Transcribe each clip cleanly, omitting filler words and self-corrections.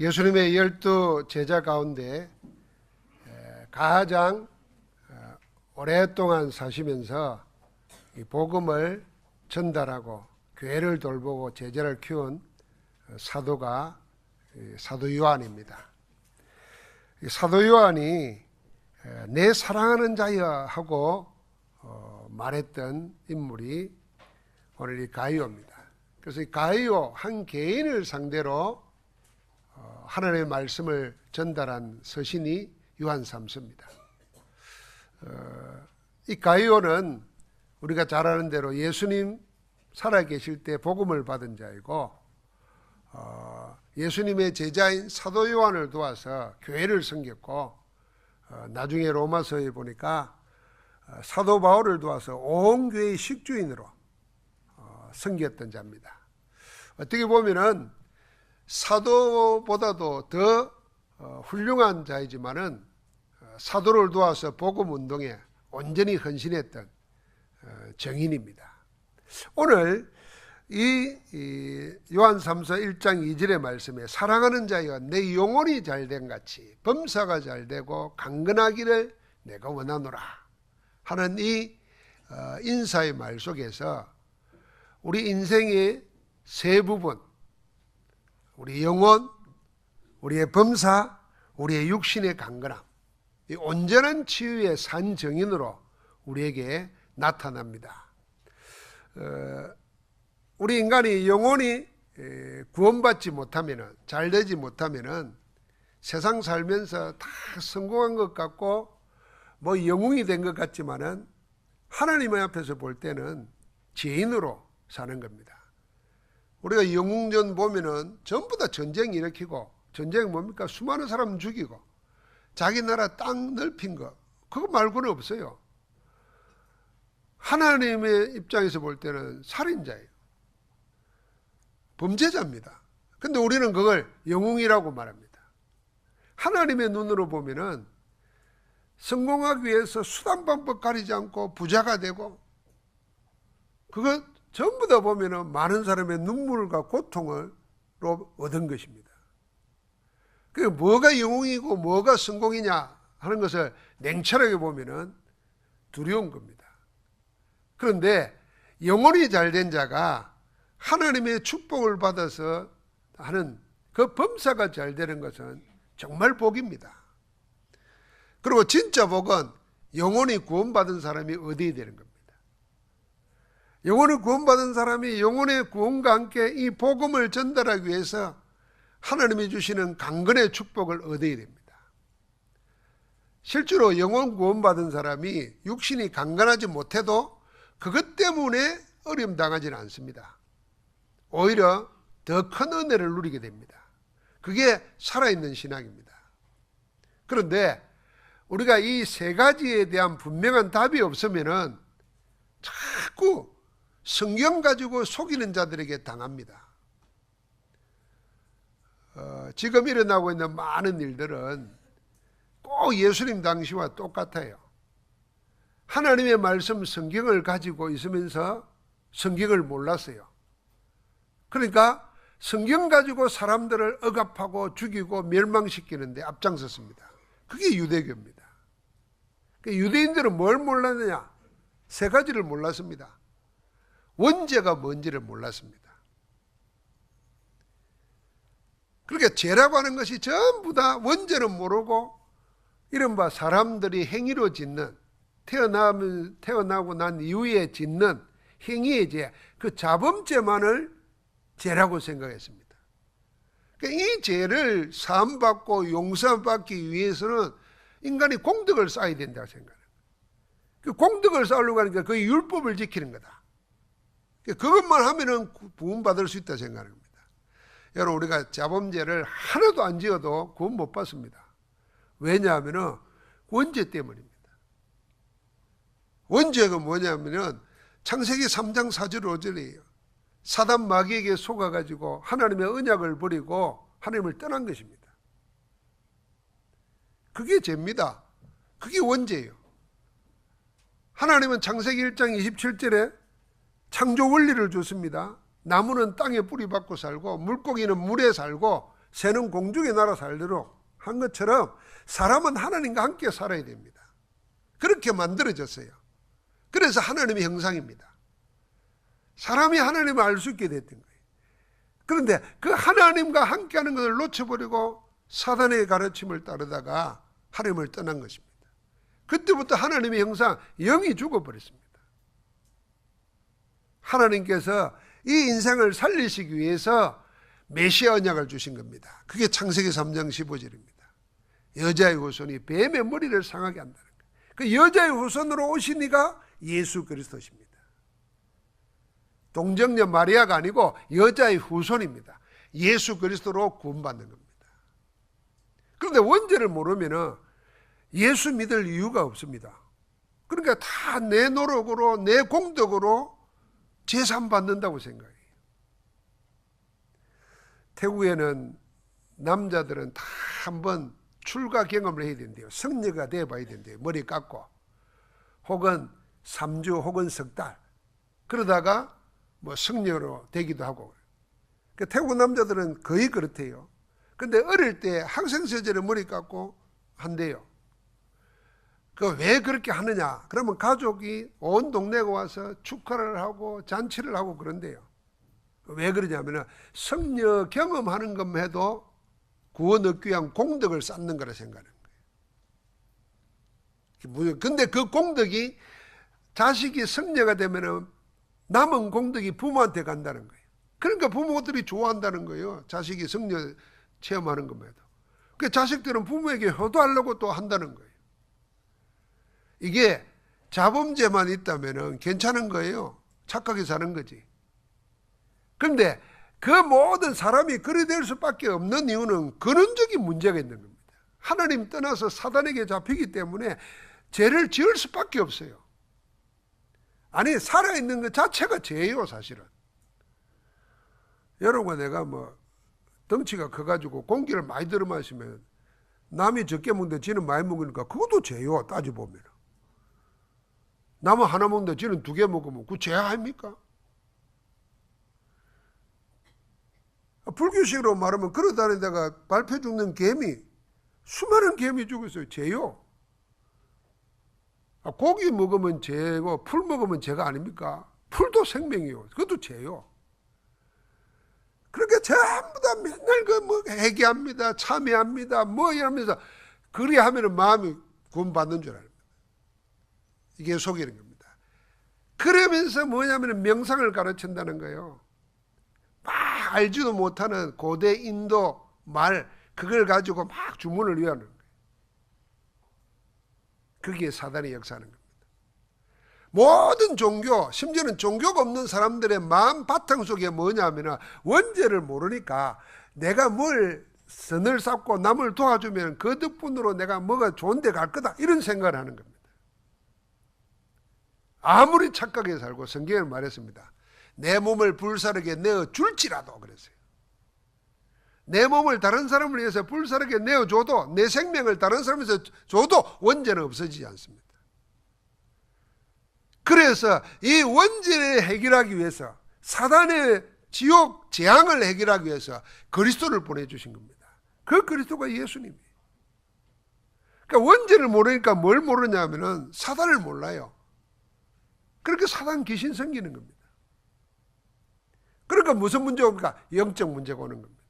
예수님의 12 제자 가운데 가장 오랫동안 사시면서 이 복음을 전달하고 교회를 돌보고 제자를 키운 사도가 사도 요한입니다. 사도 요한이 내 사랑하는 자여 하고 말했던 인물이 오늘 이 가이오입니다. 그래서 이 가이오 한 개인을 상대로 하나님의 말씀을 전달한 서신이 요한 3서입니다. 이 가이오는 우리가 잘 아는 대로 예수님 살아계실 때 복음을 받은 자이고 예수님의 제자인 사도 요한을 도와서 교회를 섬겼고 나중에 로마서에 보니까 사도 바울을 도와서 온 교회의 식주인으로 섬겼던 자입니다. 어떻게 보면은 사도보다도 더 훌륭한 자이지만은 사도를 도와서 복음 운동에 온전히 헌신했던 정인입니다. 오늘 이 요한 3서 1장 2절의 말씀에 사랑하는 자여 내 영혼이 잘된 같이 범사가 잘되고 강건하기를 내가 원하노라 하는 이 인사의 말 속에서 우리 인생의 세 부분, 우리 영혼, 우리의 범사, 우리의 육신의 강건함, 이 온전한 치유의 산 정인으로 우리에게 나타납니다. 우리 인간이 영혼이 구원받지 못하면은, 잘되지 못하면은 세상 살면서 다 성공한 것 같고 뭐 영웅이 된 것 같지만은 하나님의 앞에서 볼 때는 죄인으로 사는 겁니다. 우리가 영웅전 보면은 전부 다 전쟁 일으키고, 전쟁이 뭡니까? 수많은 사람 죽이고 자기 나라 땅 넓힌 거, 그거 말고는 없어요. 하나님의 입장에서 볼 때는 살인자예요. 범죄자입니다. 근데 우리는 그걸 영웅이라고 말합니다. 하나님의 눈으로 보면은 성공하기 위해서 수단 방법 가리지 않고 부자가 되고, 그거 전부 다 보면은 많은 사람의 눈물과 고통으로 얻은 것입니다. 그 뭐가 영웅이고 뭐가 성공이냐 하는 것을 냉철하게 보면은 두려운 겁니다. 그런데 영혼이 잘된 자가 하나님의 축복을 받아서 하는 그 범사가 잘 되는 것은 정말 복입니다. 그리고 진짜 복은 영혼이 구원받은 사람이 얻어야 되는 겁니다. 영혼이 구원받은 사람이 영혼의 구원과 함께 이 복음을 전달하기 위해서 하나님이 주시는 강건의 축복을 얻어야 됩니다. 실제로 영혼 구원받은 사람이 육신이 강건하지 못해도 그것 때문에 어려움 당하지는 않습니다. 오히려 더 큰 은혜를 누리게 됩니다. 그게 살아있는 신앙입니다. 그런데 우리가 이 세 가지에 대한 분명한 답이 없으면은 자꾸 성경 가지고 속이는 자들에게 당합니다. 지금 일어나고 있는 많은 일들은 꼭 예수님 당시와 똑같아요. 하나님의 말씀 성경을 가지고 있으면서 성경을 몰랐어요. 그러니까 성경 가지고 사람들을 억압하고 죽이고 멸망시키는데 앞장섰습니다. 그게 유대교입니다. 유대인들은 뭘 몰랐느냐? 세 가지를 몰랐습니다. 원죄가 뭔지를 몰랐습니다. 그러니까 죄라고 하는 것이 전부 다 원죄는 모르고 이른바 사람들이 행위로 짓는, 태어나고 난 이후에 짓는 행위의 죄, 그 자범죄만을 죄라고 생각했습니다. 그러니까 이 죄를 사함받고 용서받기 위해서는 인간이 공덕을 쌓아야 된다고 생각해요. 그 공덕을 쌓으려고 하니까 그 율법을 지키는 거다. 그것만 하면은 구원받을 수 있다 생각합니다. 여러분, 우리가 자범죄를 하나도 안 지어도 구원 못 받습니다. 왜냐하면은 원죄 때문입니다. 원죄가 뭐냐면은 창세기 3장 4절 5절이에요. 사단 마귀에게 속아가지고 하나님의 언약을 버리고 하나님을 떠난 것입니다. 그게 죄입니다. 그게 원죄예요. 하나님은 창세기 1장 27절에 창조 원리를 줬습니다. 나무는 땅에 뿌리 박고 살고 물고기는 물에 살고 새는 공중에 날아 살도록 한 것처럼 사람은 하나님과 함께 살아야 됩니다. 그렇게 만들어졌어요. 그래서 하나님의 형상입니다. 사람이 하나님을 알 수 있게 됐던 거예요. 그런데 그 하나님과 함께하는 것을 놓쳐버리고 사단의 가르침을 따르다가 하나님을 떠난 것입니다. 그때부터 하나님의 형상, 영이 죽어버렸습니다. 하나님께서 이 인생을 살리시기 위해서 메시아 언약을 주신 겁니다. 그게 창세기 3장 15절입니다. 여자의 후손이 뱀의 머리를 상하게 한다는 거예요. 그 여자의 후손으로 오신 이가 예수 그리스도십니다. 동정녀 마리아가 아니고 여자의 후손입니다. 예수 그리스도로 구원받는 겁니다. 그런데 원죄를 모르면 예수 믿을 이유가 없습니다. 그러니까 다 내 노력으로 내 공덕으로 제산 받는다고 생각해요. 태국에는 남자들은 다 한번 출가 경험을 해야 된대요. 성녀가 돼봐야 된대요. 머리 깎고 혹은 3주 혹은 석 달 그러다가 뭐 성녀로 되기도 하고. 그러니까 태국 남자들은 거의 그렇대요. 근데 어릴 때 학생 시절에 머리 깎고 한대요. 그 왜 그렇게 하느냐? 그러면 가족이 온 동네가 와서 축하를 하고 잔치를 하고 그런대요. 왜 그러냐면 성녀 경험하는 것만 해도 구원 얻기 위한 공덕을 쌓는 거라 생각하는 거예요. 근데 그 공덕이 자식이 성녀가 되면 남은 공덕이 부모한테 간다는 거예요. 그러니까 부모들이 좋아한다는 거예요. 자식이 성녀 체험하는 것만 해도. 그 자식들은 부모에게 효도하려고 또 한다는 거예요. 이게 자범죄만 있다면 괜찮은 거예요. 착하게 사는 거지. 그런데 그 모든 사람이 그리 될 수밖에 없는 이유는 근원적인 문제가 있는 겁니다. 하나님 떠나서 사단에게 잡히기 때문에 죄를 지을 수밖에 없어요. 아니 살아있는 것 자체가 죄예요 사실은. 여러분 내가 뭐 덩치가 커가지고 공기를 많이 들어 마시면 남이 적게 먹는데 지는 많이 먹으니까 그것도 죄요 따져보면. 남은 하나 먹는데 지는 2개 먹으면 그거 죄 아닙니까? 불교식으로 말하면 걸어다니다가 밟혀 죽는 개미, 수많은 개미 죽었어요. 죄요. 고기 먹으면 죄고 풀 먹으면 죄가 아닙니까? 풀도 생명이요. 그것도 죄요. 그러니까 전부 다 맨날 그 뭐 회개합니다, 참회합니다, 뭐 이러면서 그리 하면은 마음이 구원받는 줄 압니다. 이게 속이는 겁니다. 그러면서 뭐냐면 명상을 가르친다는 거예요. 막 알지도 못하는 고대 인도 말 그걸 가지고 막 주문을 위하는 거예요. 그게 사단이 역사하는 겁니다. 모든 종교, 심지어는 종교가 없는 사람들의 마음 바탕 속에 뭐냐면 원죄를 모르니까 내가 뭘 선을 쌓고 남을 도와주면 그 덕분으로 내가 뭐가 좋은 데 갈 거다 이런 생각을 하는 겁니다. 아무리 착하게 살고 성경에 말했습니다. 내 몸을 불사르게 내어줄지라도 그랬어요. 내 몸을 다른 사람을 위해서 불사르게 내어줘도 내 생명을 다른 사람에서 줘도 원죄는 없어지지 않습니다. 그래서 이 원죄를 해결하기 위해서 사단의 지옥 재앙을 해결하기 위해서 그리스도를 보내주신 겁니다. 그 그리스도가 예수님이에요. 그러니까 원죄를 모르니까 뭘 모르냐면은 사단을 몰라요. 그렇게 사단 귀신 생기는 겁니다. 그러니까 무슨 문제가 옵니까? 영적 문제가 오는 겁니다.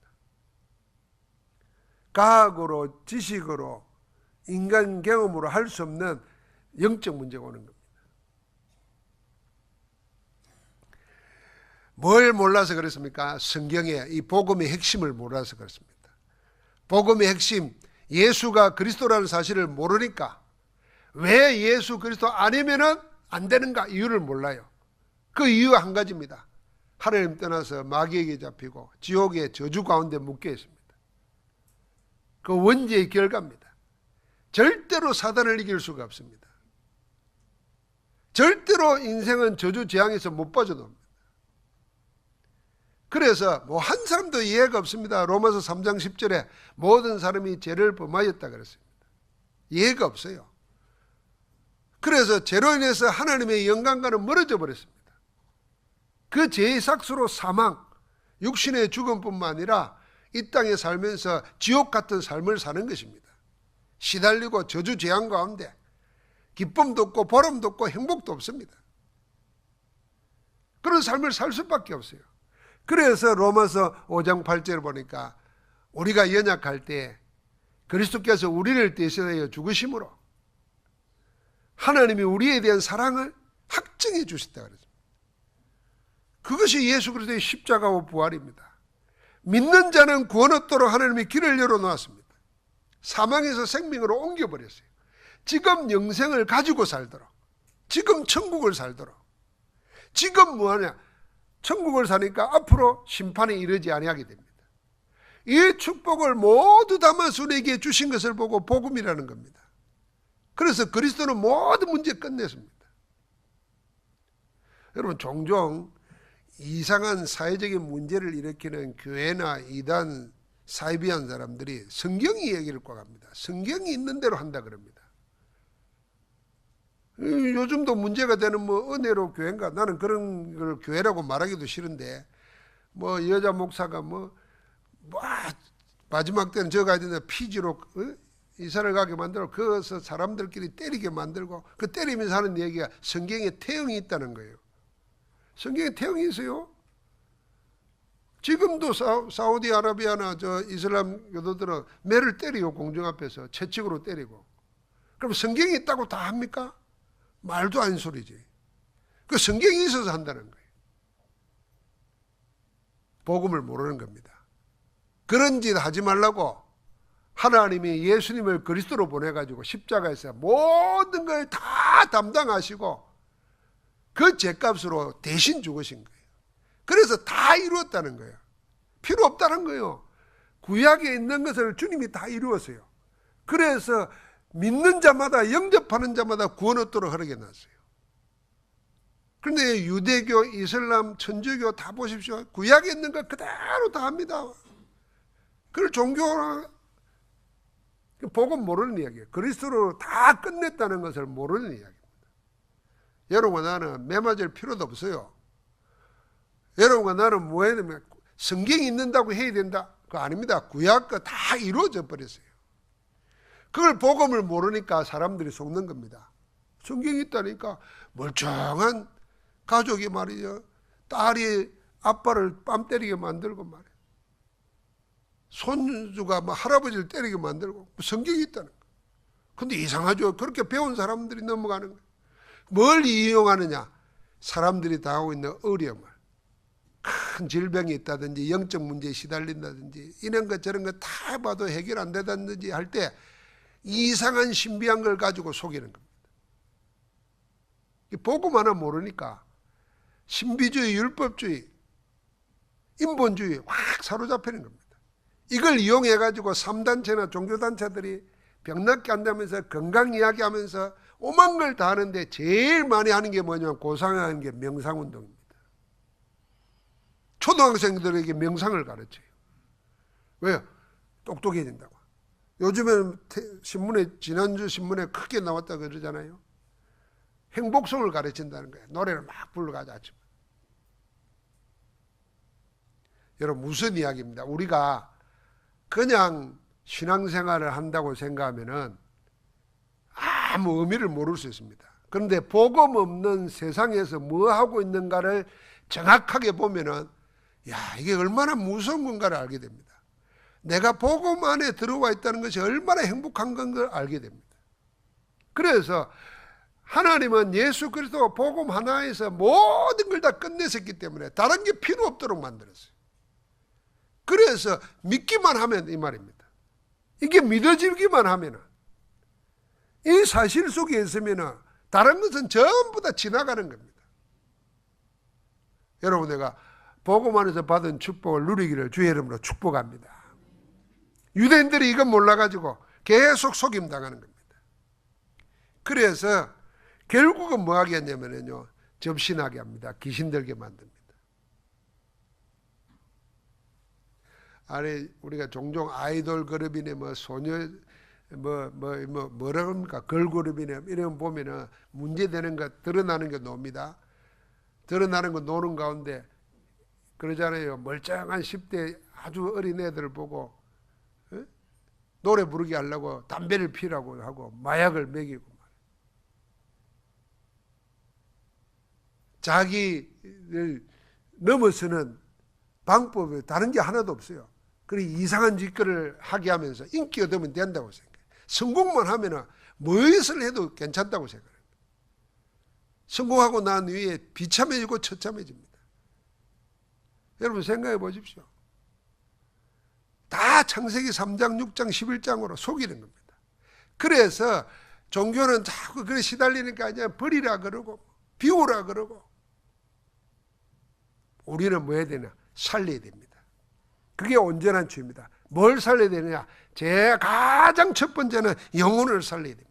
과학으로 지식으로 인간 경험으로 할 수 없는 영적 문제가 오는 겁니다. 뭘 몰라서 그렇습니까? 성경의 이 복음의 핵심을 몰라서 그렇습니다. 복음의 핵심, 예수가 그리스도라는 사실을 모르니까 왜 예수 그리스도 아니면은 안 되는가 이유를 몰라요. 그 이유가 한 가지입니다. 하나님 떠나서 마귀에게 잡히고 지옥의 저주 가운데 묶여 있습니다. 그 원죄의 결과입니다. 절대로 사단을 이길 수가 없습니다. 절대로 인생은 저주 재앙에서 못 빠져나옵니다. 그래서 뭐 한 사람도 이해가 없습니다. 로마서 3장 10절에 모든 사람이 죄를 범하였다 그랬습니다. 이해가 없어요. 그래서 죄로 인해서 하나님의 영광과는 멀어져 버렸습니다. 그 죄의 삭수로 사망, 육신의 죽음뿐만 아니라 이 땅에 살면서 지옥 같은 삶을 사는 것입니다. 시달리고 저주재앙 가운데 기쁨도 없고 보람도 없고 행복도 없습니다. 그런 삶을 살 수밖에 없어요. 그래서 로마서 5장 8절을 보니까 우리가 연약할 때 그리스도께서 우리를 대신하여 죽으심으로 하나님이 우리에 대한 사랑을 확증해 주셨다 그랬습니다. 그것이 예수 그리스도의 십자가와 부활입니다. 믿는 자는 구원 얻도록 하나님이 길을 열어놓았습니다. 사망에서 생명으로 옮겨버렸어요. 지금 영생을 가지고 살도록, 지금 천국을 살도록. 지금 뭐하냐? 천국을 사니까 앞으로 심판에 이르지 아니하게 됩니다. 이 축복을 모두 담아서 우리에게 주신 것을 보고 복음이라는 겁니다. 그래서 그리스도는 모든 문제 끝냈습니다. 여러분, 종종 이상한 사회적인 문제를 일으키는 교회나 이단, 사이비한 사람들이 성경이 얘기를 꼭 합니다. 성경이 있는 대로 한다 그럽니다. 요즘도 문제가 되는 은혜로 교회인가? 나는 그런 걸 교회라고 말하기도 싫은데, 여자 목사가 마지막 때는 저 가야 된다 피지로 이사를 가게 만들고 거기서 사람들끼리 때리게 만들고 그 때리면서 하는 얘기가 성경에 태형이 있다는 거예요. 성경에 태형이 있어요. 지금도 사우디아라비아나 저 이슬람 교도들은 매를 때리고 공중 앞에서 채찍으로 때리고. 그럼 성경이 있다고 다 합니까? 말도 안 소리지. 그 성경이 있어서 한다는 거예요. 복음을 모르는 겁니다. 그런 짓 하지 말라고 하나님이 예수님을 그리스도로 보내가지고 십자가에서 모든 걸 다 담당하시고 그 죄값으로 대신 죽으신 거예요. 그래서 다 이루었다는 거예요. 필요 없다는 거예요. 구약에 있는 것을 주님이 다 이루었어요. 그래서 믿는 자마다, 영접하는 자마다 구원 얻도록 허락해 놨어요. 그런데 유대교, 이슬람, 천주교 다 보십시오. 구약에 있는 것 그대로 다 합니다. 그걸 종교나 복음 모르는 이야기예요. 그리스도로 다 끝냈다는 것을 모르는 이야기입니다. 여러분과 나는 매 맞을 필요도 없어요. 여러분과 나는 뭐 해야 되면 성경이 있는다고 해야 된다? 그거 아닙니다. 구약 거 다 이루어져 버렸어요. 그걸 복음을 모르니까 사람들이 속는 겁니다. 성경이 있다니까 멀쩡한 가족이 말이죠. 딸이 아빠를 뺨 때리게 만들고 말이에요. 손주가 할아버지를 때리게 만들고 성경이 있다는 거예요. 근데 이상하죠. 그렇게 배운 사람들이 넘어가는 거예요. 뭘 이용하느냐? 사람들이 당하고 있는 어려움을. 큰 질병이 있다든지 영적 문제에 시달린다든지 이런 것 저런 것 다 봐도 해결 안 되다든지 할 때 이상한 신비한 걸 가지고 속이는 겁니다. 복음 하나 모르니까 신비주의, 율법주의, 인본주의 확 사로잡히는 겁니다. 이걸 이용해 가지고 3단체나 종교단체들이 병낫게 한다면서 건강 이야기하면서 오만 걸 다 하는데 제일 많이 하는 게 뭐냐면 고상하는 게 명상운동입니다. 초등학생들에게 명상을 가르쳐요. 왜요? 똑똑해진다고. 요즘에는 지난주 신문에 크게 나왔다 그러잖아요. 행복성을 가르친다는 거예요. 노래를 막 불러가지고 아침. 여러분 무슨 이야기입니다. 우리가 그냥 신앙생활을 한다고 생각하면은 아무 의미를 모를 수 있습니다. 그런데 복음 없는 세상에서 뭐 하고 있는가를 정확하게 보면은 이게 얼마나 무서운 건가를 알게 됩니다. 내가 복음 안에 들어와 있다는 것이 얼마나 행복한 건가를 알게 됩니다. 그래서 하나님은 예수 그리스도 복음 하나에서 모든 걸 다 끝내셨기 때문에 다른 게 필요 없도록 만들었어요. 그래서 믿기만 하면 이 말입니다. 이게 믿어지기만 하면 이 사실 속에 있으면 다른 것은 전부 다 지나가는 겁니다. 여러분 내가 복음 안에서 받은 축복을 누리기를 주의 이름으로 축복합니다. 유대인들이 이건 몰라가지고 계속 속임당하는 겁니다. 그래서 결국은 뭐 하게 하냐면요 접신하게 합니다. 귀신 들게 만듭니다. 아니 우리가 종종 아이돌 그룹이네 소녀 뭐라 그럽니까 걸그룹이네 이런 보면은 문제되는 거 드러나는 게 놉니다. 드러나는 거 노는 가운데 그러잖아요. 멀쩡한 10대 아주 어린 애들을 보고 노래 부르게 하려고 담배를 피라고 하고 마약을 먹이고 자기를 넘어서는 방법이 다른 게 하나도 없어요. 그리고 이상한 짓거리를 하게 하면서 인기 얻으면 된다고 생각해요. 성공만 하면 무엇을 해도 괜찮다고 생각해요. 성공하고 난 후에 비참해지고 처참해집니다. 여러분 생각해 보십시오. 다 창세기 3장, 6장, 11장으로 속이는 겁니다. 그래서 종교는 자꾸 그래 시달리니까 이제 버리라 그러고 비우라 그러고 우리는 뭐 해야 되냐? 살려야 됩니다. 그게 온전한 주입니다. 뭘 살려야 되느냐? 제 가장 첫 번째는 영혼을 살려야 됩니다.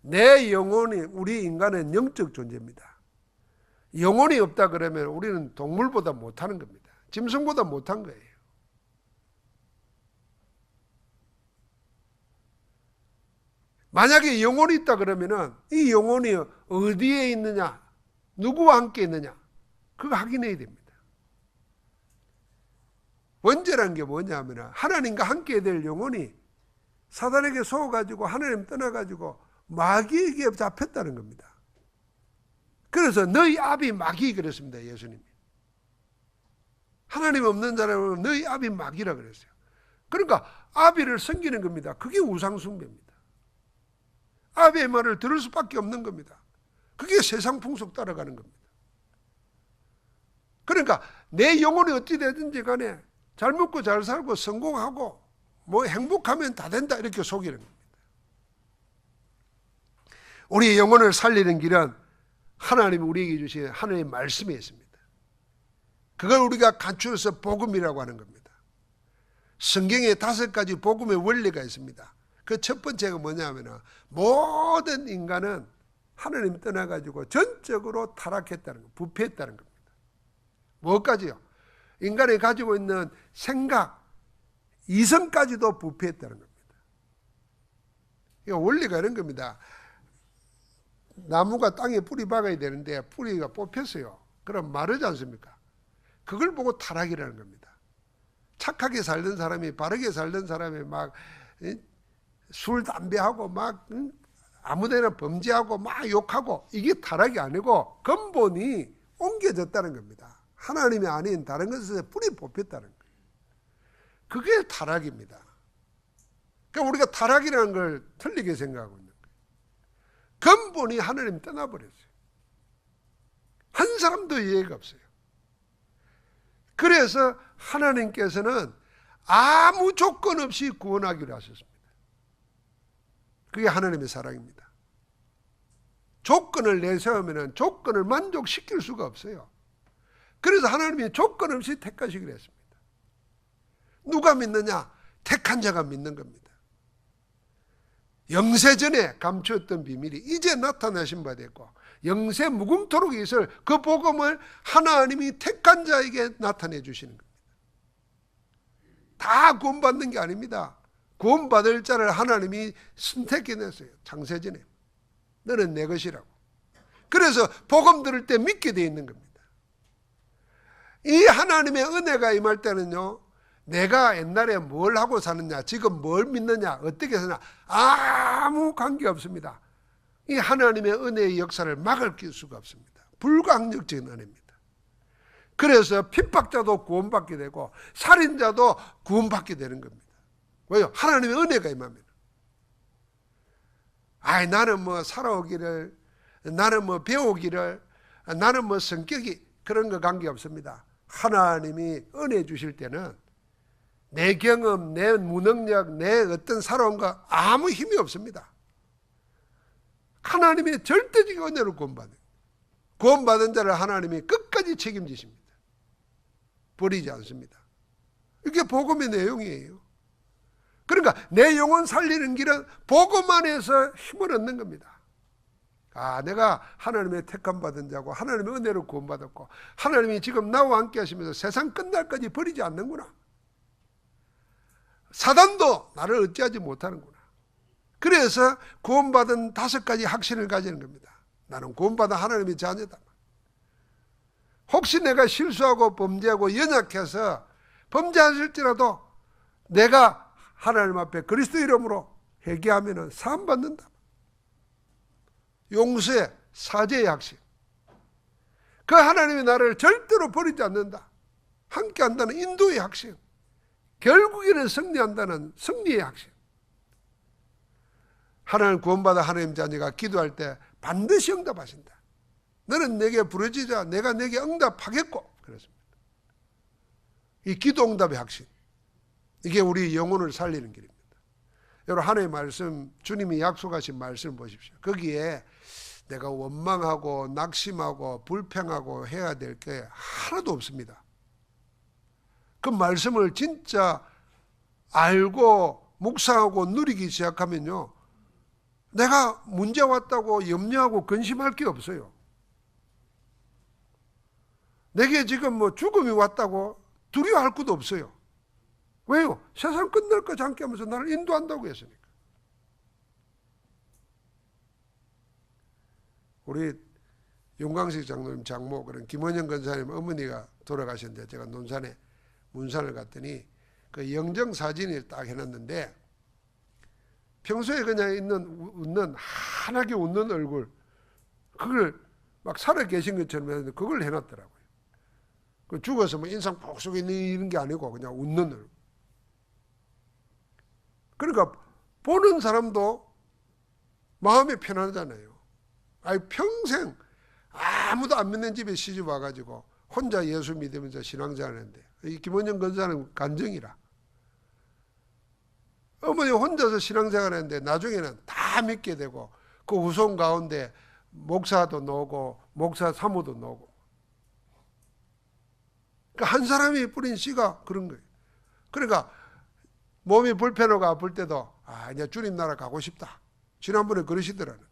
내 영혼이, 우리 인간은 영적 존재입니다. 영혼이 없다 그러면 우리는 동물보다 못하는 겁니다. 짐승보다 못한 거예요. 만약에 영혼이 있다 그러면은 이 영혼이 어디에 있느냐, 누구와 함께 있느냐, 그거 확인해야 됩니다. 원죄라는 게 뭐냐면 하나님과 함께 될 영혼이 사단에게 속아가지고 하나님 떠나가지고 마귀에게 잡혔다는 겁니다. 그래서 너희 아비 마귀 그랬습니다. 예수님이. 하나님 없는 사람은 너희 아비 마귀라 그랬어요. 그러니까 아비를 섬기는 겁니다. 그게 우상숭배입니다. 아비의 말을 들을 수밖에 없는 겁니다. 그게 세상 풍속 따라가는 겁니다. 그러니까 내 영혼이 어찌 되든지 간에 잘 먹고 잘 살고 성공하고 뭐 행복하면 다 된다 이렇게 속이는 겁니다. 우리의 영혼을 살리는 길은 하나님이 우리에게 주신 하나님의 말씀에 있습니다. 그걸 우리가 간추려서 복음이라고 하는 겁니다. 성경에 5가지 복음의 원리가 있습니다. 그 첫 번째가 뭐냐면 모든 인간은 하나님 떠나가지고 전적으로 타락했다는 것, 부패했다는 겁니다. 뭐까지요? 인간이 가지고 있는 생각, 이성까지도 부패했다는 겁니다. 이 원리가 이런 겁니다. 나무가 땅에 뿌리 박아야 되는데 뿌리가 뽑혔어요. 그럼 마르지 않습니까? 그걸 보고 타락이라는 겁니다. 착하게 살던 사람이, 바르게 살던 사람이 막 술, 담배하고 막 아무데나 범죄하고 막 욕하고 이게 타락이 아니고 근본이 옮겨졌다는 겁니다. 하나님이 아닌 다른 것에 뿌리 뽑혔다는 거예요. 그게 타락입니다. 그러니까 우리가 타락이라는 걸 틀리게 생각하고 있는 거예요. 근본이 하나님 떠나버렸어요. 한 사람도 이해가 없어요. 그래서 하나님께서는 아무 조건 없이 구원하기로 하셨습니다. 그게 하나님의 사랑입니다. 조건을 내세우면 조건을 만족시킬 수가 없어요. 그래서 하나님이 조건 없이 택하시기로 했습니다. 누가 믿느냐? 택한 자가 믿는 겁니다. 영세전에 감추었던 비밀이 이제 나타나신 바 됐고 영세 무궁토록 있을 그 복음을 하나님이 택한 자에게 나타내 주시는 겁니다. 다 구원받는 게 아닙니다. 구원받을 자를 하나님이 선택해냈어요. 창세전에. 너는 내 것이라고. 그래서 복음 들을 때 믿게 되어 있는 겁니다. 이 하나님의 은혜가 임할 때는요, 내가 옛날에 뭘 하고 사느냐, 지금 뭘 믿느냐, 어떻게 사느냐 아무 관계 없습니다. 이 하나님의 은혜의 역사를 막을 수가 없습니다. 불가항력적인 은혜입니다. 그래서 핍박자도 구원받게 되고 살인자도 구원받게 되는 겁니다. 왜요? 하나님의 은혜가 임합니다. 나는 뭐 살아오기를, 나는 뭐 배우기를, 나는 뭐 성격이 그런 거 관계 없습니다. 하나님이 은혜 주실 때는 내 경험, 내 무능력, 내 어떤 살아온 거 아무 힘이 없습니다. 하나님의 절대적인 은혜로 구원받은 자를 하나님이 끝까지 책임지십니다. 버리지 않습니다. 이게 복음의 내용이에요. 그러니까 내 영혼 살리는 길은 복음 안에서 힘을 얻는 겁니다. 내가 하나님의 택함 받은 자고 하나님의 은혜로 구원받았고 하나님이 지금 나와 함께 하시면서 세상 끝날까지 버리지 않는구나. 사단도 나를 어찌하지 못하는구나. 그래서 구원받은 5가지 확신을 가지는 겁니다. 나는 구원받은 하나님의 자녀다. 혹시 내가 실수하고 범죄하고 연약해서 범죄하실지라도 내가 하나님 앞에 그리스도 이름으로 회개하면 사함 받는다. 용서의 사죄의 학식. 그 하나님이 나를 절대로 버리지 않는다. 함께 한다는 인도의 학식. 결국에는 승리한다는 승리의 학식. 하나님 구원받아 하나님 자녀가 기도할 때 반드시 응답하신다. 너는 내게 부르짖으라 내가 내게 응답하겠고. 그렇습니다. 이 기도 응답의 학식. 이게 우리 영혼을 살리는 길입니다. 여러분 하나님의 말씀, 주님이 약속하신 말씀 보십시오. 거기에 내가 원망하고 낙심하고 불평하고 해야 될 게 하나도 없습니다. 그 말씀을 진짜 알고 묵상하고 누리기 시작하면요, 내가 문제 왔다고 염려하고 근심할 게 없어요. 내게 지금 뭐 죽음이 왔다고 두려워할 것도 없어요. 왜요? 세상 끝날 것이 않게 하면서 나를 인도한다고 했으니까. 우리 용광식 장로님 장모 그런 김원영 권사님 어머니가 돌아가셨는데 제가 논산에 문산을 갔더니 그 영정 사진을 딱 해놨는데 평소에 그냥 웃는 환하게 웃는 얼굴 그걸 막 살아 계신 것처럼 했는데 그걸 해놨더라고요. 그 죽어서 뭐 인상 폭 속에 있는 게 아니고 그냥 웃는 얼굴. 그러니까 보는 사람도 마음이 편하잖아요. 아니 평생 아무도 안 믿는 집에 시집 와가지고 혼자 예수 믿으면서 신앙생활하는데 이 김원영 권사는 간증이라 어머니 혼자서 신앙생활하는데 나중에는 다 믿게 되고 그 후손 가운데 목사도 나오고 목사 사모도 나오고 그러니까 한 사람이 뿌린 씨가 그런 거예요. 그러니까 몸이 불편하고 아플 때도 이제 주님 나라 가고 싶다. 지난번에 그러시더라는 거예요.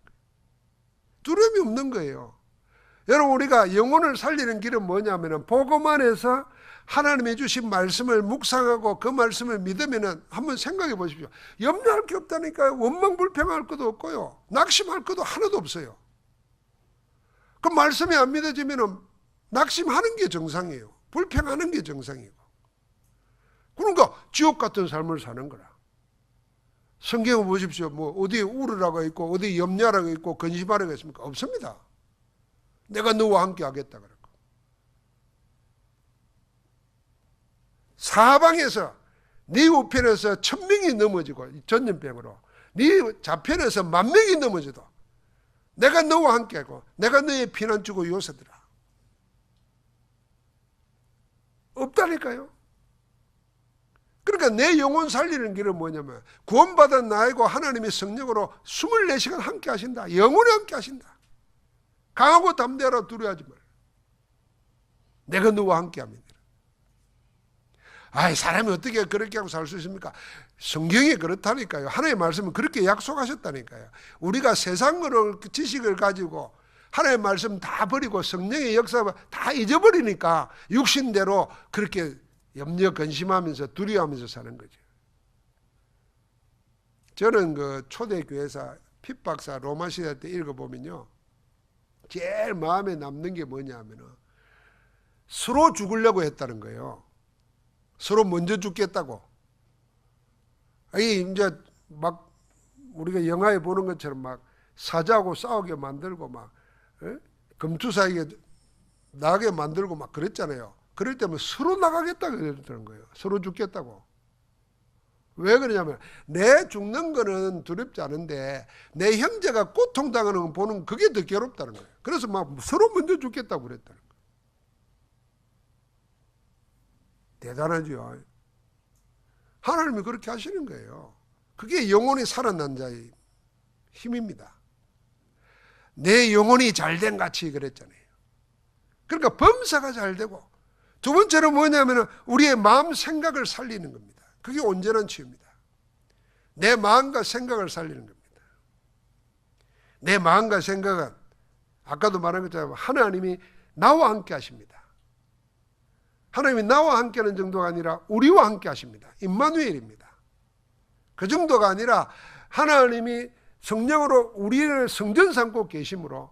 두려움이 없는 거예요. 여러분 우리가 영혼을 살리는 길은 뭐냐면 복음 안에서 하나님이 주신 말씀을 묵상하고 그 말씀을 믿으면 한번 생각해 보십시오. 염려할 게 없다니까요. 원망 불평할 것도 없고요. 낙심할 것도 하나도 없어요. 그 말씀이 안 믿어지면 낙심하는 게 정상이에요. 불평하는 게 정상이고. 그러니까 지옥 같은 삶을 사는 거라. 성경을 보십시오. 뭐 어디에 우르라고 있고 어디에 염려라고 있고 근심하라고 있습니까? 없습니다. 내가 너와 함께 하겠다 그랬고. 사방에서 네 우편에서 1000명이 넘어지고 전염병으로 네 좌편에서 10,000명이 넘어져도 내가 너와 함께 하고 내가 너의 피난주고 요새더라. 없다니까요. 그러니까 내 영혼 살리는 길은 뭐냐면 구원받은 나이고 하나님의 성령으로 24시간 함께 하신다. 영원히 함께 하신다. 강하고 담대하라 두려워하지 말라. 내가 너와 함께 합니다. 사람이 어떻게 그렇게 하고 살 수 있습니까? 성경이 그렇다니까요. 하나님의 말씀은 그렇게 약속하셨다니까요. 우리가 세상으로 지식을 가지고 하나님의 말씀 다 버리고 성령의 역사 다 잊어버리니까 육신대로 그렇게 염려 근심하면서 두려워하면서 사는 거죠. 저는 그 초대교회사 핍박사 로마 시대 때 읽어보면요, 제일 마음에 남는 게 뭐냐면은 서로 죽으려고 했다는 거예요. 서로 먼저 죽겠다고. 이제 막 우리가 영화에 보는 것처럼 막 사자하고 싸우게 만들고 막 금투사에게 나가게 만들고 막 그랬잖아요. 그럴 때면 서로 나가겠다고 그랬다는 거예요. 서로 죽겠다고. 왜 그러냐면 내 죽는 거는 두렵지 않은데 내 형제가 고통당하는 거 보는 그게 더 괴롭다는 거예요. 그래서 막 서로 먼저 죽겠다고 그랬다는 거예요. 대단하죠. 하나님이 그렇게 하시는 거예요. 그게 영혼이 살아난 자의 힘입니다. 내 영혼이 잘된 같이 그랬잖아요. 그러니까 범사가 잘 되고, 두 번째는 뭐냐면 우리의 마음 생각을 살리는 겁니다. 그게 온전한 치유입니다. 내 마음과 생각을 살리는 겁니다. 내 마음과 생각은 아까도 말한 것처럼 하나님이 나와 함께 하십니다. 하나님이 나와 함께 하는 정도가 아니라 우리와 함께 하십니다. 임마누엘입니다. 그 정도가 아니라 하나님이 성령으로 우리를 성전 삼고 계심으로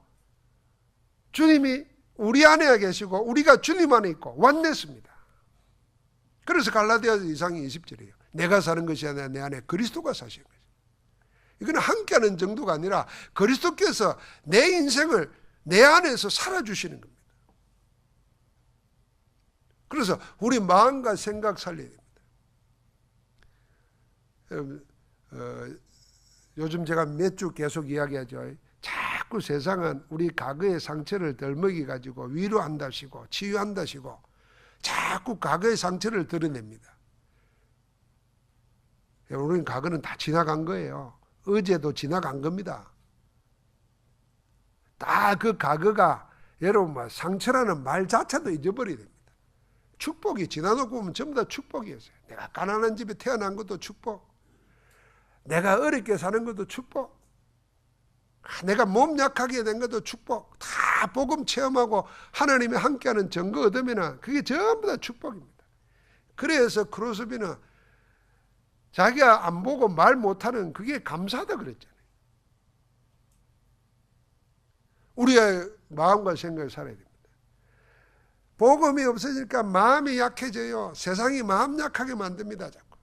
주님이 우리 안에 계시고 우리가 주님 안에 있고 완냈습니다. 그래서 갈라디아서 2장 20절이에요. 내가 사는 것이 아니라 내 안에 그리스도가 사시는 거죠. 이거는 함께하는 정도가 아니라 그리스도께서 내 인생을 내 안에서 살아주시는 겁니다. 그래서 우리 마음과 생각 살려야 됩니다. 요즘 제가 몇 주 계속 이야기하죠. 자꾸 세상은 우리 과거의 상처를 덜먹이 가지고 위로한다시고 치유한다시고 자꾸 과거의 상처를 드러냅니다. 우리는 과거는 다 지나간 거예요. 어제도 지나간 겁니다. 다 그 과거가 여러분 상처라는 말 자체도 잊어버려야 됩니다. 축복이 지나놓고 보면 전부 다 축복이었어요. 내가 가난한 집에 태어난 것도 축복, 내가 어렵게 사는 것도 축복, 내가 몸 약하게 된 것도 축복. 다 복음 체험하고 하나님이 함께하는 증거 얻으면 그게 전부 다 축복입니다. 그래서 크로스비는 자기가 안 보고 말 못하는 그게 감사하다 그랬잖아요. 우리의 마음과 생각을 살아야 됩니다. 복음이 없어지니까 마음이 약해져요. 세상이 마음 약하게 만듭니다. 자꾸.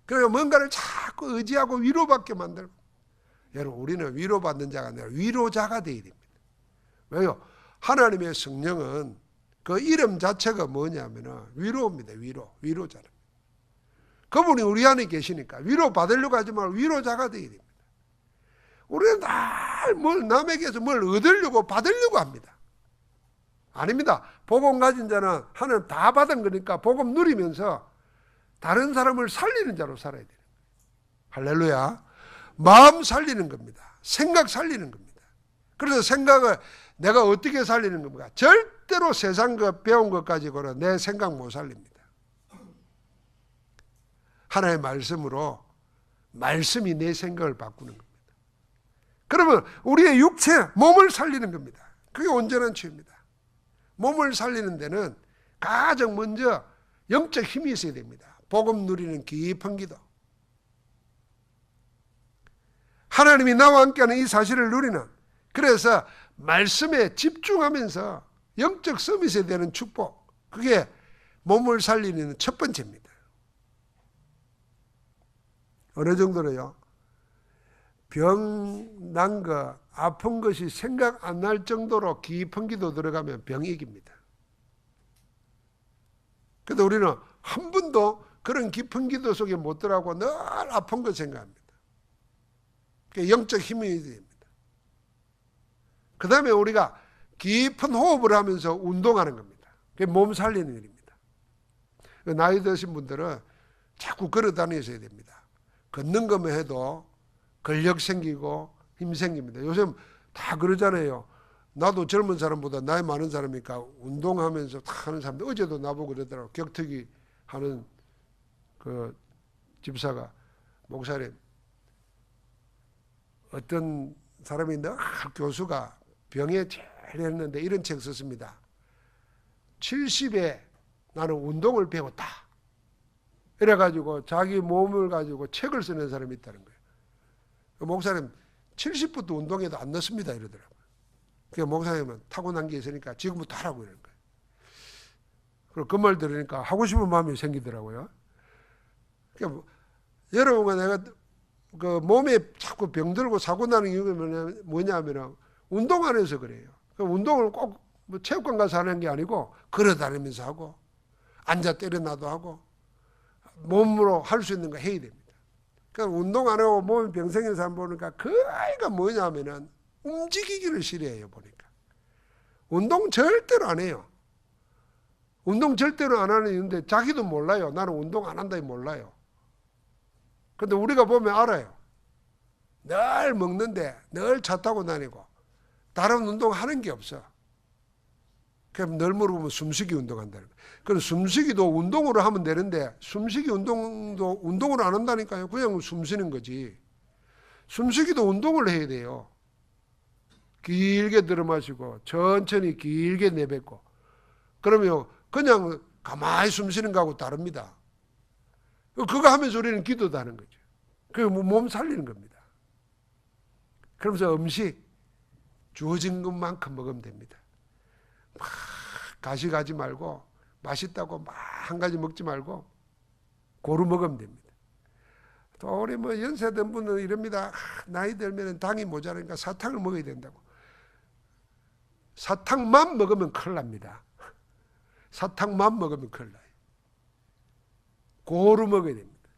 그래서 뭔가를 자꾸 의지하고 위로받게 만들고. 여러분, 우리는 위로받는 자가 아니라 위로자가 되어야 됩니다. 왜요? 하나님의 성령은 그 이름 자체가 뭐냐면 위로입니다. 위로자는. 그분이 우리 안에 계시니까 위로받으려고 하지 말고 위로자가 되어야 됩니다. 우리는 날 뭘 남에게서 뭘 얻으려고 받으려고 합니다. 아닙니다. 복음 가진 자는 하나님 다 받은 거니까 복음 누리면서 다른 사람을 살리는 자로 살아야 돼요. 할렐루야. 마음 살리는 겁니다. 생각 살리는 겁니다. 그래서 생각을 내가 어떻게 살리는 겁니까? 절대로 세상 것 배운 것 가지고는 내 생각 못 살립니다. 하나님의 말씀으로 말씀이 내 생각을 바꾸는 겁니다. 그러면 우리의 육체, 몸을 살리는 겁니다. 그게 온전한 치유입니다. 몸을 살리는 데는 가장 먼저 영적 힘이 있어야 됩니다. 복음 누리는 깊은 기도. 하나님이 나와 함께하는 이 사실을 누리는, 그래서 말씀에 집중하면서 영적 서밋에 되는 축복, 그게 몸을 살리는 첫 번째입니다. 어느 정도로요? 병 난 거, 아픈 것이 생각 안 날 정도로 깊은 기도 들어가면 병이 이깁니다. 그런데 우리는 한 번도 그런 깊은 기도 속에 못 들어가고 늘 아픈 거 생각합니다. 영적 힘이 됩니다. 그 다음에 우리가 깊은 호흡을 하면서 운동하는 겁니다. 그게 몸 살리는 일입니다. 나이 드신 분들은 자꾸 걸어 다니셔야 됩니다. 걷는 것만 해도 근력 생기고 힘 생깁니다. 요즘 다 그러잖아요. 나도 젊은 사람보다 나이 많은 사람이니까 운동하면서 다 하는 사람들, 어제도 나보고 그러더라고. 격투기 하는 그 집사가, 목사님, 어떤 사람이 늘 교수가 병에 제일 했는데 이런 책 썼습니다. 70에 나는 운동을 배웠다. 이래가지고 자기 몸을 가지고 책을 쓰는 사람이 있다는 거예요. 목사님 70부터 운동해도 안 넣습니다 이러더라고요. 그래서 목사님은 타고난 게 있으니까 지금부터 하라고 이러는 거예요. 그리고 그 말 들으니까 하고 싶은 마음이 생기더라고요. 그러니까 여러분과 내가 그 몸에 자꾸 병들고 사고 나는 이유가 뭐냐면 운동 안 해서 그래요. 운동을 꼭 뭐 체육관 가서 하는 게 아니고 걸어 다니면서 하고 앉아 때려놔도 하고 몸으로 할 수 있는 거 해야 됩니다. 그러니까 운동 안 하고 몸이 병 생긴 사람 보니까 그 아이가 뭐냐면은 움직이기를 싫어해요. 보니까 운동 절대로 안 해요. 운동 절대로 안 하는 이유인데 자기도 몰라요. 나는 운동 안 한다 몰라요. 근데 우리가 보면 알아요. 늘 먹는데 늘 차 타고 다니고 다른 운동 하는 게 없어. 그럼 늘 물어보면 숨쉬기 운동한다는 거예요. 그럼 숨쉬기도 운동으로 하면 되는데 숨쉬기 운동도 운동으로 안 한다니까요. 그냥 숨 쉬는 거지. 숨쉬기도 운동을 해야 돼요. 길게 들어 마시고 천천히 길게 내뱉고 그러면 그냥 가만히 숨 쉬는 거하고 다릅니다. 그거 하면서 우리는 기도도 하는 거죠. 그게 몸 살리는 겁니다. 그러면서 음식 주어진 것만큼 먹으면 됩니다. 가시 말고 맛있다고 막 한 가지 먹지 말고 고루 먹으면 됩니다. 또 우리 뭐 연세된 분은 이럽니다. 나이 들면 당이 모자라니까 사탕을 먹어야 된다고. 사탕만 먹으면 큰일 납니다. 사탕만 먹으면 큰일 나요. 고루 먹어야 됩니다.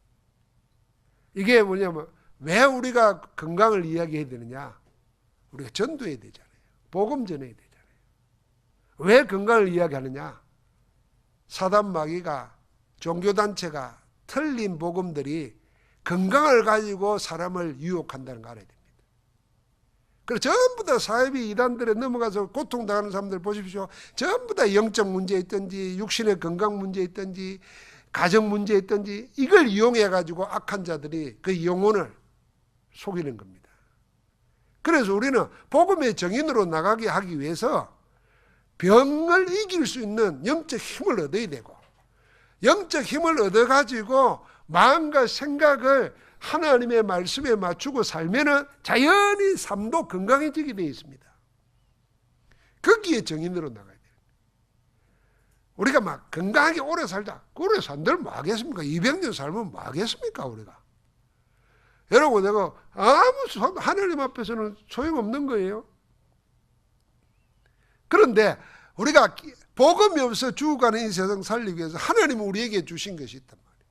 이게 뭐냐면 왜 우리가 건강을 이야기해야 되느냐? 우리가 전도해야 되잖아요. 복음 전해야 되잖아요. 왜 건강을 이야기하느냐? 사단 마귀가 종교단체가 틀린 복음들이 건강을 가지고 사람을 유혹한다는 거 알아야 됩니다. 그래서 전부 다 사이비 이단들에 넘어가서 고통당하는 사람들 보십시오. 전부 다 영적 문제 있든지 육신의 건강 문제 있든지 가정 문제 있든지 이걸 이용해 가지고 악한 자들이 그 영혼을 속이는 겁니다. 그래서 우리는 복음의 정인으로 나가게 하기 위해서 병을 이길 수 있는 영적 힘을 얻어야 되고 영적 힘을 얻어가지고 마음과 생각을 하나님의 말씀에 맞추고 살면은 자연히 삶도 건강해지게 되어 있습니다. 거기에 정인으로 나가야 돼요. 우리가 막 건강하게 오래 살자. 오래 산들 뭐 하겠습니까? 200년 살면 뭐 하겠습니까? 우리가. 여러분, 내가 아무 하나님 앞에서는 소용없는 거예요. 그런데 우리가 복음이 없어 죽어가는 이 세상 살리기 위해서 하나님은 우리에게 주신 것이 있단 말이에요.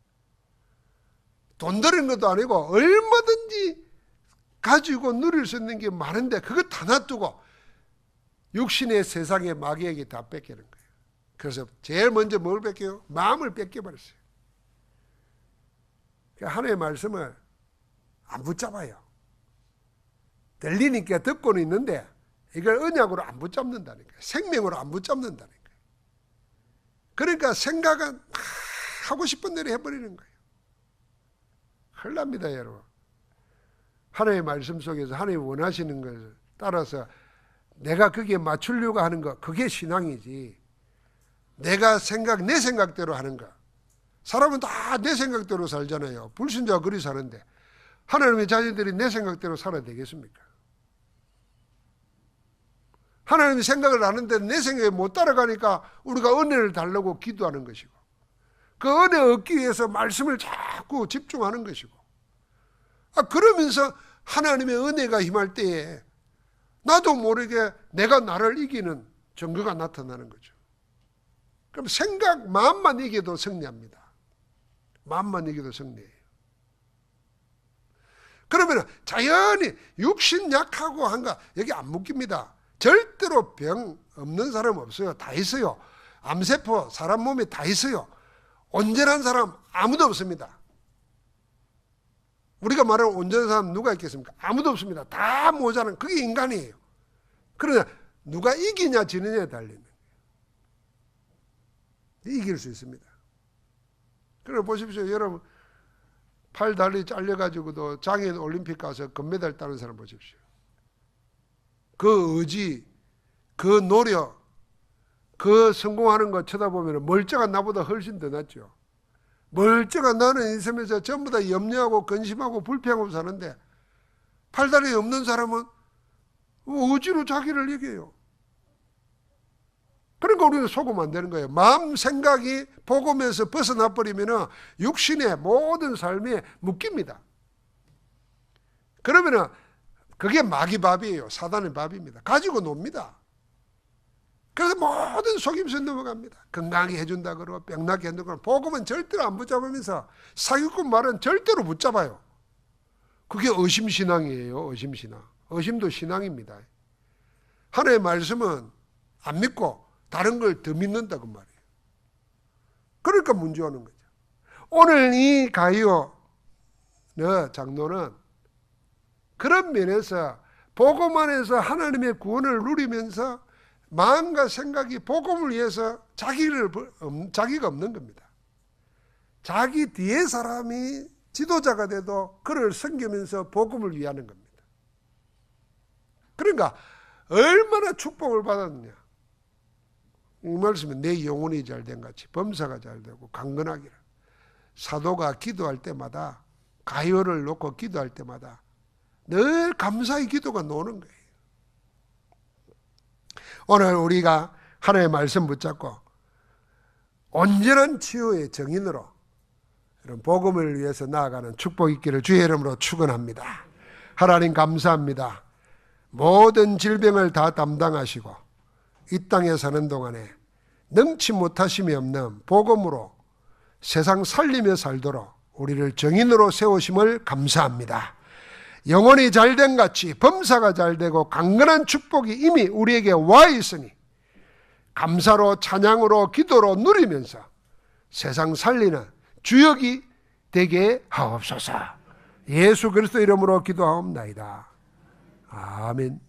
돈 들인 것도 아니고 얼마든지 가지고 누릴 수 있는 게 많은데 그거 다 놔두고 육신의 세상의 마귀에게 다 뺏기는 거예요. 그래서 제일 먼저 뭘 뺏겨요? 마음을 뺏겨버렸어요. 그러니까 하나님의 말씀을 안 붙잡아요. 들리니까 듣고는 있는데 이걸 언약으로 안 붙잡는다니까요. 생명으로 안 붙잡는다니까요. 그러니까 생각은 하고 싶은 대로 해버리는 거예요. 큰일 납니다, 여러분. 하나님의 말씀 속에서 하나님이 원하시는 것을 따라서 내가 거기에 맞추려고 하는 거, 그게 신앙이지. 내가 내 생각대로 하는 거. 사람은 다 내 생각대로 살잖아요. 불신자가 그리 사는데 하나님의 자녀들이 내 생각대로 살아야 되겠습니까? 하나님의 생각을 하는데 내 생각에 못 따라가니까 우리가 은혜를 달라고 기도하는 것이고 그 은혜 얻기 위해서 말씀을 자꾸 집중하는 것이고 그러면서 하나님의 은혜가 임할 때에 나도 모르게 내가 나를 이기는 증거가 나타나는 거죠. 그럼 마음만 이겨도 승리합니다. 마음만 이겨도 승리해요. 그러면 자연히 육신 약하고 한가 여기 안 묶입니다. 절대로 병 없는 사람 없어요. 다 있어요. 암세포 사람 몸에 다 있어요. 온전한 사람 아무도 없습니다. 우리가 말하는 온전한 사람 누가 있겠습니까? 아무도 없습니다. 다 모자란 그게 인간이에요. 그러나 누가 이기냐 지느냐에 달리는 거예요. 이길 수 있습니다. 그래 보십시오. 여러분 팔 다리 잘려가지고도 장애인 올림픽 가서 금메달 따는 사람 보십시오. 그 의지, 그 노력, 그 성공하는 거 쳐다보면 멀쩡한 나보다 훨씬 더 낫죠. 멀쩡한 나는 인생에서 전부 다 염려하고 근심하고 불평하고 사는데 팔다리 없는 사람은 의지로 자기를 이겨요. 그러니까 우리는 속으면 안 되는 거예요. 마음 생각이 복음에서 벗어나 버리면 육신의 모든 삶이 묶입니다. 그러면 그게 마귀 밥이에요. 사단의 밥입니다. 가지고 놉니다. 그래서 모든 속임수 넘어갑니다. 건강하게 해준다 그러고 병나게 해준다 그러고 복음은 절대로 안 붙잡으면서 사기꾼 말은 절대로 붙잡아요. 그게 의심신앙이에요. 의심신앙. 의심도 신앙입니다. 하나님의 말씀은 안 믿고 다른 걸 더 믿는다 그 말이에요. 그러니까 문제하는 거죠. 오늘 이 가이오 장로는 그런 면에서 복음 안에서 하나님의 구원을 누리면서 마음과 생각이 복음을 위해서 자기가 없는 겁니다. 자기 뒤에 사람이 지도자가 돼도 그를 섬기면서 복음을 위하는 겁니다. 그러니까 얼마나 축복을 받았느냐. 이 말씀은 내 영혼이 잘된 같이 범사가 잘되고 강건하기라. 사도가 기도할 때마다 가요를 놓고 기도할 때마다 늘 감사의 기도가 나오는 거예요. 오늘 우리가 하나님의 말씀 붙잡고 온전한 치유의 정인으로 이런 복음을 위해서 나아가는 축복 있기를 주의 이름으로 축원합니다. 하나님 감사합니다. 모든 질병을 다 담당하시고 이 땅에 사는 동안에 능치 못하심이 없는 복음으로 세상 살리며 살도록 우리를 정인으로 세우심을 감사합니다. 영혼이 잘된 같이 범사가 잘되고 강건한 축복이 이미 우리에게 와 있으니 감사로 찬양으로 기도로 누리면서 세상 살리는 주역이 되게 하옵소서. 예수 그리스도 이름으로 기도하옵나이다. 아멘.